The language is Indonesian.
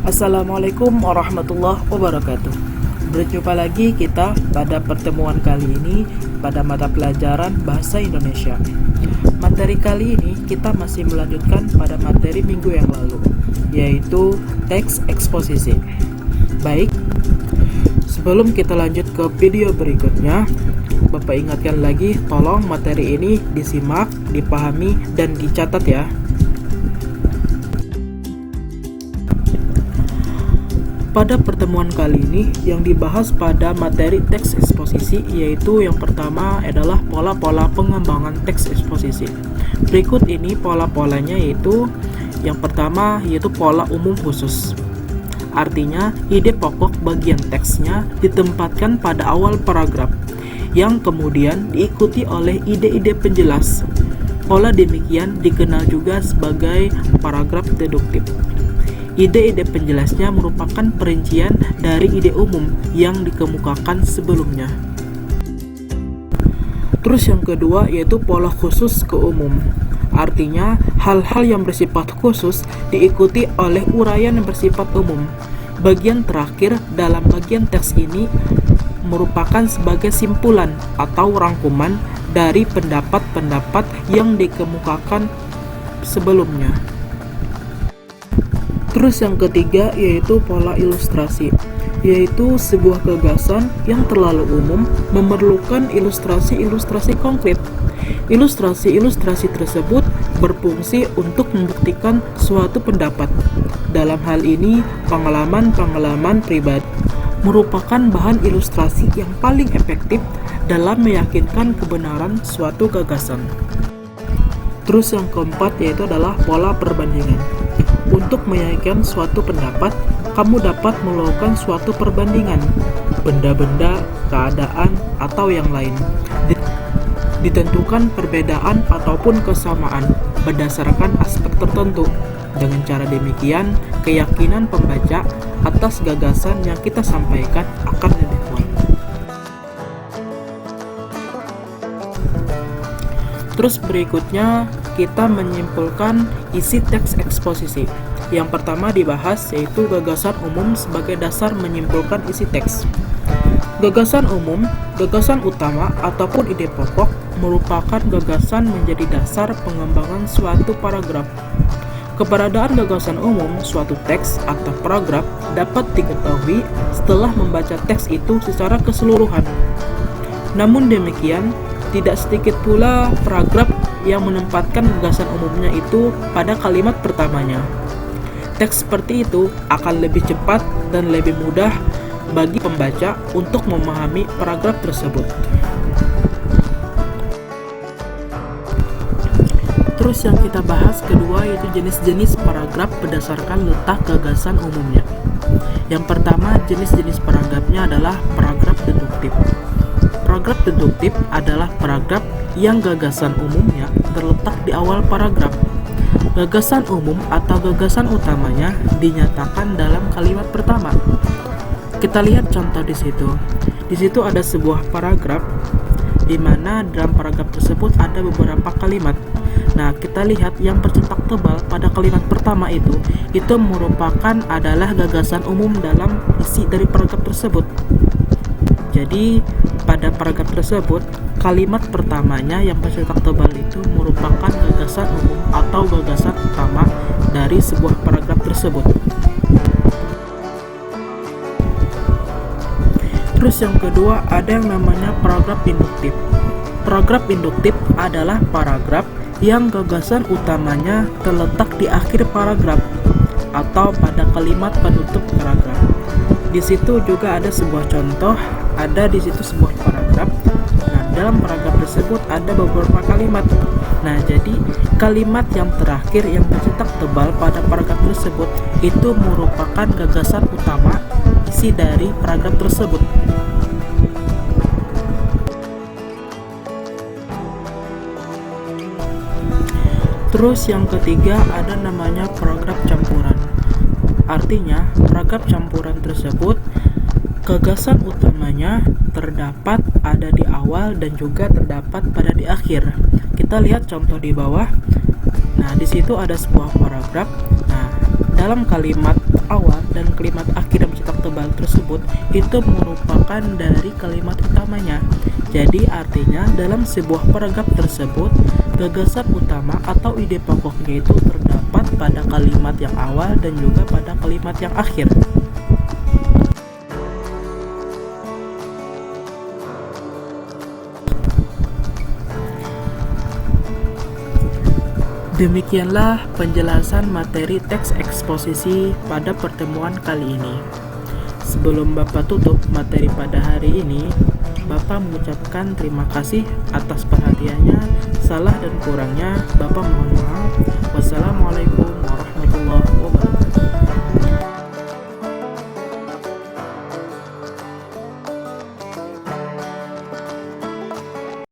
Assalamualaikum warahmatullahi wabarakatuh. Berjumpa lagi kita pada pertemuan kali ini pada mata pelajaran Bahasa Indonesia. Materi kali ini kita masih melanjutkan pada materi minggu yang lalu, yaitu teks eksposisi. Baik, sebelum kita lanjut ke video berikutnya, Bapak ingatkan lagi, tolong materi ini disimak, dipahami, dan dicatat ya. Pada pertemuan kali ini, yang dibahas pada materi teks eksposisi yaitu yang pertama adalah pola-pola pengembangan teks eksposisi. Berikut ini pola-polanya yaitu yang pertama yaitu pola umum khusus. Artinya, ide pokok bagian teksnya ditempatkan pada awal paragraf, yang kemudian diikuti oleh ide-ide penjelas. Pola demikian dikenal juga sebagai paragraf deduktif. Ide-ide penjelasnya merupakan perincian dari ide umum yang dikemukakan sebelumnya. Terus yang kedua yaitu pola khusus ke umum. Artinya, hal-hal yang bersifat khusus diikuti oleh uraian yang bersifat umum. Bagian terakhir dalam bagian teks ini merupakan sebagai simpulan atau rangkuman dari pendapat-pendapat yang dikemukakan sebelumnya. Terus yang ketiga yaitu pola ilustrasi, yaitu sebuah gagasan yang terlalu umum memerlukan ilustrasi-ilustrasi konkret. Ilustrasi-ilustrasi tersebut berfungsi untuk membuktikan suatu pendapat. Dalam hal ini, pengalaman-pengalaman pribadi merupakan bahan ilustrasi yang paling efektif dalam meyakinkan kebenaran suatu gagasan. Terus yang keempat yaitu adalah pola perbandingan. Untuk meyakinkan suatu pendapat, kamu dapat melakukan suatu perbandingan benda-benda, keadaan, atau yang lain. Ditentukan perbedaan ataupun kesamaan berdasarkan aspek tertentu. Dengan cara demikian, keyakinan pembaca atas gagasan yang kita sampaikan akan lebih kuat. Terus berikutnya kita menyimpulkan isi teks eksposisi. Yang pertama dibahas yaitu gagasan umum sebagai dasar menyimpulkan isi teks. Gagasan umum, gagasan utama ataupun ide pokok merupakan gagasan menjadi dasar pengembangan suatu paragraf. Keberadaan gagasan umum suatu teks atau paragraf dapat diketahui setelah membaca teks itu secara keseluruhan. Namun demikian, tidak sedikit pula paragraf yang menempatkan gagasan umumnya itu pada kalimat pertamanya. Teks seperti itu akan lebih cepat dan lebih mudah bagi pembaca untuk memahami paragraf tersebut. Terus yang kita bahas kedua yaitu jenis-jenis paragraf berdasarkan letak gagasan umumnya. Yang pertama jenis-jenis paragrafnya adalah paragraf deduktif. Paragraf deduktif adalah paragraf yang gagasan umumnya terletak di awal paragraf. Gagasan umum atau gagasan utamanya dinyatakan dalam kalimat pertama. Kita lihat contoh di situ. Di situ ada sebuah paragraf di mana dalam paragraf tersebut ada beberapa kalimat. Nah, kita lihat yang bercetak tebal pada kalimat pertama itu merupakan adalah gagasan umum dalam isi dari paragraf tersebut. Jadi, pada paragraf tersebut, kalimat pertamanya yang bercetak tebal itu merupakan gagasan umum atau gagasan utama dari sebuah paragraf tersebut. Terus yang kedua ada yang namanya paragraf induktif. Paragraf induktif adalah paragraf yang gagasan utamanya terletak di akhir paragraf atau pada kalimat penutup paragraf. Di situ juga ada sebuah contoh, ada di situ sebuah paragraf. Nah, dalam paragraf tersebut ada beberapa kalimat. Nah, jadi kalimat yang terakhir yang bercetak tebal pada paragraf tersebut itu merupakan gagasan utama isi dari paragraf tersebut. Terus yang ketiga ada namanya paragraf campuran. Artinya, paragraf campuran tersebut gagasan utamanya terdapat ada di awal dan juga terdapat pada di akhir. Kita lihat contoh di bawah. Nah, di situ ada sebuah paragraf. Nah, dalam kalimat awal dan kalimat akhir yang cetak tebal tersebut itu merupakan dari kalimat utamanya. Jadi artinya dalam sebuah paragraf tersebut gagasan utama atau ide pokoknya itu terdapat pada kalimat yang awal dan juga pada kalimat yang akhir. Demikianlah penjelasan materi teks eksposisi pada pertemuan kali ini. Sebelum Bapak tutup materi pada hari ini, Bapak mengucapkan terima kasih atas perhatiannya. Salah dan kurangnya Bapak mohon maaf. Wassalamualaikum warahmatullahi wabarakatuh.